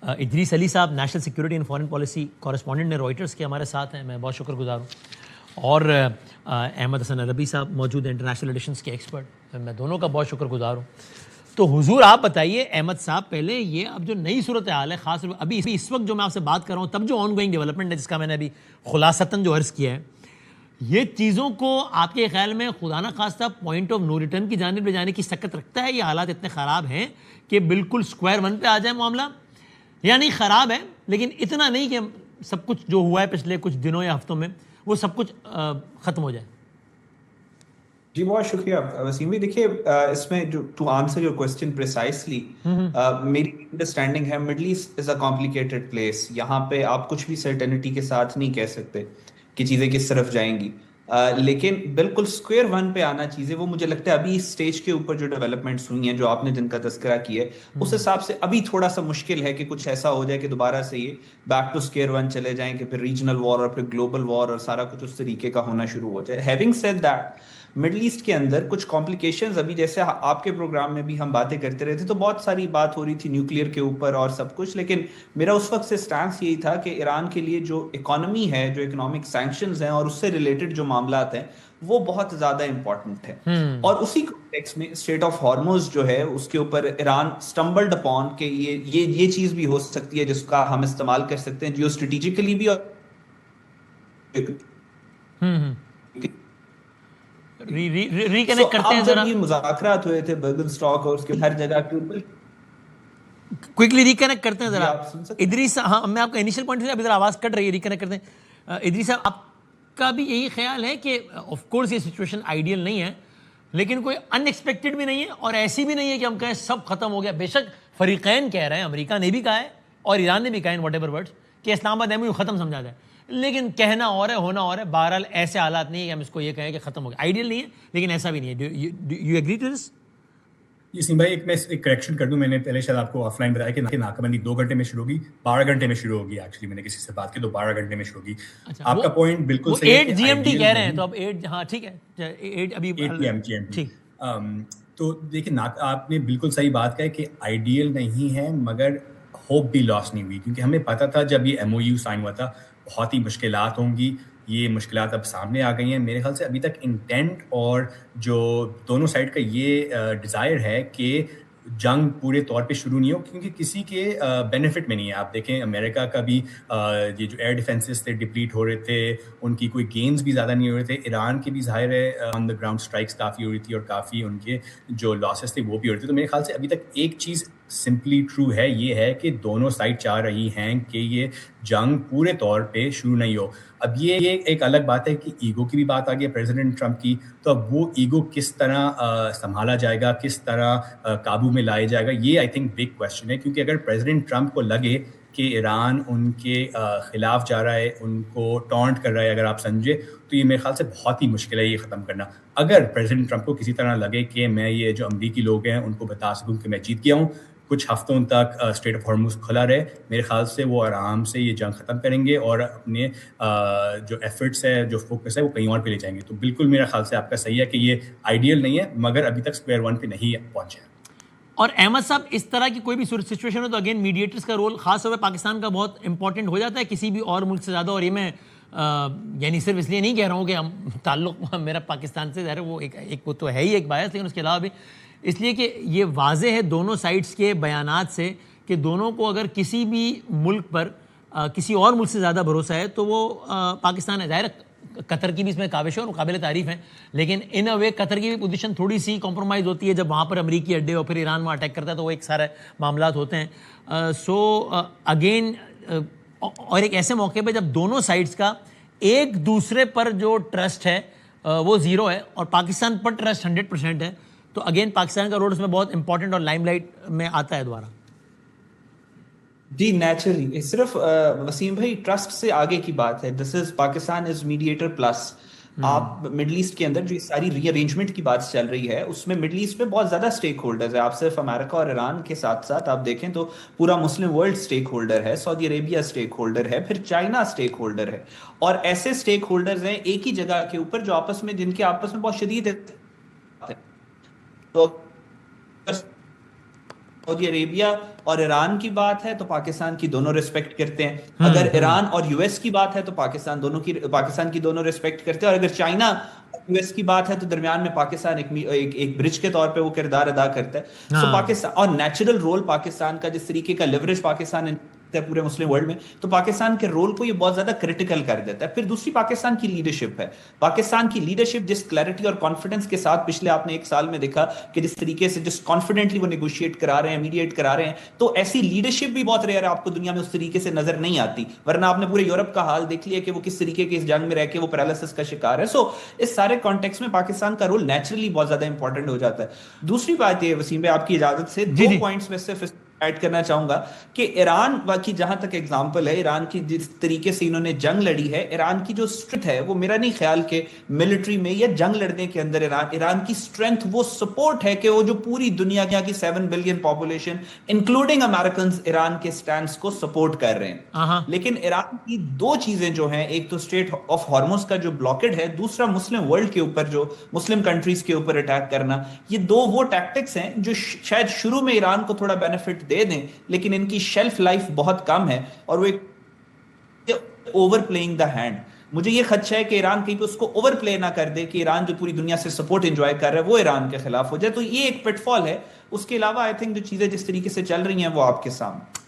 इदरीस अली साहब national security and foreign policy correspondent ने Reuters के हमारे साथ हैं, मैं बहुत शुक्रगुजार हूँ। और अहमद हसन अरबी साहब मौजूद हैं, इंटरनेशनल रिलेशंस के एक्सपर्ट, मैं दोनों का बहुत शुक्रगुजार हूँ। तो हुजूर आप बताइए अहमद साहब, पहले ये अब जो नई सूरत हाल है, ख़ास अभी इस वक्त जो मैं आपसे बात कर रहा हूँ, तब जो ऑन गोइंग डेवलपमेंट है जिसका मैंने अभी खुलासतन जो अर्ज़ किया है, ये चीज़ों को आपके ख्याल में खुदा न खास्ता पॉइंट ऑफ नो रिटर्न की जानिब ले जाने की सकत रखता है? ये हालात इतने ख़राब हैं कि बिल्कुल स्क्वायर वन पे आ जाए मामला, या नहीं ख़राब है लेकिन इतना नहीं कि सब कुछ जो हुआ है पिछले कुछ दिनों या हफ्तों में वो सब कुछ ख़त्म हो जाए? जी बहुत शुक्रिया वसीम भाई। देखिए इसमें जो to answer your question precisely, मेरी अंडरस्टैंडिंग है Middle East is a complicated place. यहाँ पे आप कुछ भी सर्टेनिटी के साथ नहीं कह सकते कि चीज़ें किस तरफ जाएंगी। लेकिन बिल्कुल स्क्वायर वन पे आना चीज़ें, वो मुझे लगता है अभी इस स्टेज के ऊपर जो डेवलपमेंट्स हुई हैं, जो आपने जिनका तस्करा किया है, उस हिसाब से अभी थोड़ा सा मुश्किल है कि कुछ ऐसा हो जाए कि दोबारा से ये बैक टू स्क्वायर वन चले जाएं, कि फिर रीजनल वॉर और फिर ग्लोबल वॉर और सारा कुछ उस तरीके का होना शुरू हो जाए। Having said that, middle east के अंदर कुछ कॉम्प्लिकेशंस, अभी जैसे आपके प्रोग्राम में भी हम बातें करते रहे थे तो बहुत सारी बात हो रही थी न्यूक्लियर के ऊपर और सब कुछ, लेकिन मेरा उस वक्त से स्टैंस यही था कि ईरान के लिए जो इकोनॉमी है, जो इकोनॉमिक सैंक्शंस हैं और उससे रिलेटेड जो मामलात हैं, वो बहुत ज्यादा इंपॉर्टेंट है। और उसी कॉन्टेक्स्ट में स्ट्रेट ऑफ हॉर्मुज जो है उसके ऊपर ईरान स्टम्बल्ड अपॉन के ये चीज भी हो सकती है जिसका हम इस्तेमाल कर सकते हैं जियो स्ट्रेटेजिकली भी, और रिकनेक्ट करते हैं जरा, मुज़ाकरात हुए थे बर्गन स्टॉक और उसके हर जगह के ऊपर, क्विकली रिकनेक्ट करते हैं जरा। आप सुन सकते हैं? इदरीस, हाँ मैं आपका इनिशियल पॉइंट से अभी जरा आवाज़ कट रही है, रिकनेक्ट करते हैं। इदरीस साहब, आपका भी यही ख्याल है कि ऑफ कोर्स ये सिचुएशन आइडियल नहीं है, लेकिन कोई अनएक्सपेक्टेड भी नहीं है और ऐसी भी नहीं है कि हम कहें सब खत्म हो गया? बेशक फरीकैन कह रहे हैं, अमेरिका ने भी कहा है और ईरान ने भी कहा है, वॉट एवर वर्ड्स, कि इस्लामाबाद एमओयू ख़त्म समझा जाए, लेकिन कहना और है होना और है। बहरहाल ऐसे हालात नहीं है कि हम इसको ये कहें कि ख़त्म हो गया। आइडियल नहीं है लेकिन ऐसा भी नहीं है। You agree to this? Yaseem भाई, मैं एक करेक्शन कर दूं, मैंने पहले शायद आपको ऑफलाइन बताया कि नाकाबंदी 2 घंटे में शुरू होगी, 12 घंटे में शुरू होगी। एक्चुअली मैंने किसी से बात की तो 12 घंटे में शुरू होगी। अच्छा, आपका पॉइंट बिल्कुल सही है। 8 GMT कह रहे हैं तो अब 8, हाँ ठीक है, 8 अभी 8 PM GMT ठीक। तो देखिए आपने बिल्कुल सही बात कहा कि आइडियल नहीं है, मगर होप भी लॉस नहीं हुई, क्योंकि हमें पता था जब ये MOU साइन हुआ था बहुत ही मुश्किलात होंगी। ये मुश्किलात अब सामने आ गई हैं। मेरे ख्याल से अभी तक इंटेंट और जो दोनों साइड का ये डिज़ायर है कि जंग पूरे तौर पे शुरू नहीं हो, क्योंकि किसी के बेनिफिट में नहीं है। आप देखें अमेरिका का भी ये जो एयर डिफेंसेस थे डिप्लीट हो रहे थे, उनकी कोई गेन्स भी ज़्यादा नहीं हो रहे थे। ईरान की भी ज़ाहिर है ऑन द ग्राउंड स्ट्राइक्स काफ़ी हो रही थी और काफ़ी उनके जो लॉसेस थे वो भी हो रहे थे। तो मेरे ख्याल से अभी तक एक चीज़ सिंपली ट्रू है, ये है कि दोनों साइड चाह रही हैं कि ये जंग पूरे तौर पे शुरू नहीं हो। अब ये एक अलग बात है कि ईगो की भी बात आ गई है प्रेसिडेंट ट्रंप की, तो अब वो ईगो किस तरह संभाला जाएगा, किस तरह काबू में लाया जाएगा, ये आई थिंक बिग क्वेश्चन है। क्योंकि अगर प्रेसिडेंट ट्रंप को लगे कि ईरान उनके खिलाफ जा रहा है, उनको टॉन्ट कर रहा है, अगर आप समझे, तो ये मेरे ख्याल से बहुत ही मुश्किल है ये ख़त्म करना। अगर प्रेसिडेंट ट्रंप को किसी तरह लगे कि मैं ये जो अमरीकी लोग हैं उनको बता सकूं कि मैं जीत गया हूँ, कुछ हफ्तों तक स्ट्रेट ऑफ हॉर्मुज़ खुला रहे, मेरे ख्याल से वो आराम से ये जंग ख़त्म करेंगे और अपने जो एफर्ट्स है, जो फोकस है, वो कहीं और पे ले जाएंगे। तो बिल्कुल मेरा ख्याल से आपका सही है कि ये आइडियल नहीं है, मगर अभी तक स्क्वायर वन पे नहीं पहुँचे। और अहमद साहब, इस तरह की कोई भी सिचुएशन हो तो अगेन मीडिएटर्स का रोल खास तौर पर पाकिस्तान का बहुत इंपॉर्टेंट हो जाता है किसी भी और मुल्क से ज़्यादा। और ये मैं यानी सिर्फ इसलिए नहीं कह रहा हूँ कि हम ताल्लुक़ मेरा पाकिस्तान से ज़्यादा, वो एक वो तो है ही एक बायस, लेकिन उसके अलावा भी इसलिए कि ये वाज़े है दोनों साइड्स के बयानात से कि दोनों को अगर किसी भी मुल्क पर किसी और मुल्क से ज़्यादा भरोसा है तो वो पाकिस्तान है। ज़ाहिर कतर की भी इसमें काविश है और काबिल तारीफ़ है, लेकिन इन अ वे कतर की भी पोजीशन थोड़ी सी कॉम्प्रोमाइज़ होती है जब वहाँ पर अमरीकी अड्डे और फिर ईरान वहाँ अटैक करता है, तो वो एक सारे मामलात होते हैं। सो अगेन और एक ऐसे मौके पे जब दोनों साइड्स का एक दूसरे पर जो ट्रस्ट है वो ज़ीरो है और पाकिस्तान पर ट्रस्ट 100% है, तो अगेन पाकिस्तान का रोल उसमें बहुत इंपॉर्टेंट और लाइमलाइट में आता है दोबारा। जी नेचुरली, सिर्फ वसीम भाई ट्रस्ट से आगे की बात है। This is Pakistan is mediator plus. आप मिडल ईस्ट के अंदर जो सारी रीअरेंजमेंट की बात चल रही है उसमें मिडल ईस्ट में बहुत ज्यादा स्टेक होल्डर्स है। आप सिर्फ अमेरिका और ईरान के साथ साथ आप देखें तो पूरा मुस्लिम वर्ल्ड स्टेक होल्डर है, सऊदी अरेबिया स्टेक होल्डर है, फिर चाइना स्टेक होल्डर है, और ऐसे स्टेक होल्डर्स हैं एक ही जगह के ऊपर जो आपस में जिनके आपस में बहुत शदीद है। तो सऊदी अरेबिया और ईरान की बात है तो पाकिस्तान की दोनों रिस्पेक्ट करते हैं, अगर ईरान और यूएस की बात है तो पाकिस्तान की दोनों रिस्पेक्ट करते हैं, और अगर चाइना यूएस की बात है तो दरमियान में पाकिस्तान एक ब्रिज के तौर पे वो किरदार अदा करता है। सो पाकिस्तान और नेचुरल रोल पाकिस्तान का, जिस तरीके का लिवरेज पाकिस्तान है पूरे मुस्लिम वर्ल्ड में, तो पाकिस्तान के रोल को ये बहुत ज्यादा क्रिटिकल कर देता है। फिर दूसरी पाकिस्तान की लीडरशिप है, पाकिस्तान की लीडरशिप जिस क्लैरिटी और कॉन्फिडेंस के साथ पिछले आपने एक साल में देखा कि जिस तरीके से जिस कॉन्फिडेंटली वो नेगोशिएट करा रहे हैं, मीडिएट करा रहे हैं, तो ऐसी लीडरशिप भी बहुत रेयर है, आपको दुनिया में उस तरीके से नजर नहीं आती। वरना आपने पूरे यूरोप का हाल देख लिया कि वो किस तरीके के इस जंग में रह के वो पैरालिसिस का शिकार है। सो इस सारे कॉन्टेक्स्ट में पाकिस्तान का रोल नेचुरली बहुत ज्यादा इंपॉर्टेंट हो जाता है। दूसरी बात ये वसीम भाई, आपकी इजाजत से दो पॉइंट्स में से ऐड करना चाहूंगा कि ईरान की जहां तक एग्जांपल है, ईरान की जिस तरीके से इन्होंने जंग लड़ी है, ईरान की जो स्ट्रेंथ है वो मेरा नहीं ख्याल कि मिलिट्री में या जंग लड़ने के अंदर ईरान की स्ट्रेंथ वो सपोर्ट है कि वो जो पूरी दुनिया की 7 billion population including American Iran के स्टैंड्स को सपोर्ट कर रहे हैं। लेकिन ईरान की दो चीजें जो हैं, एक तो स्ट्रेट ऑफ हॉर्मुज का जो ब्लॉकेड है, दूसरा मुस्लिम वर्ल्ड के ऊपर जो मुस्लिम कंट्रीज के ऊपर अटैक करना, ये दो वो टैक्टिक्स हैं जो शायद शुरू में ईरान को थोड़ा बेनिफिट दे दें, लेकिन इनकी शेल्फ लाइफ बहुत कम है और वो एक ओवर प्लेइंग द हैंड। मुझे ये खदशा है कि ईरान कहीं पे उसको ओवर प्ले ना कर दे कि ईरान जो पूरी दुनिया से सपोर्ट एंजॉय कर रहा है वो ईरान के खिलाफ हो जाए, तो ये एक पिटफॉल है। उसके अलावा आई थिंक जो चीजें जिस तरीके से चल रही हैं वो आपके सामने।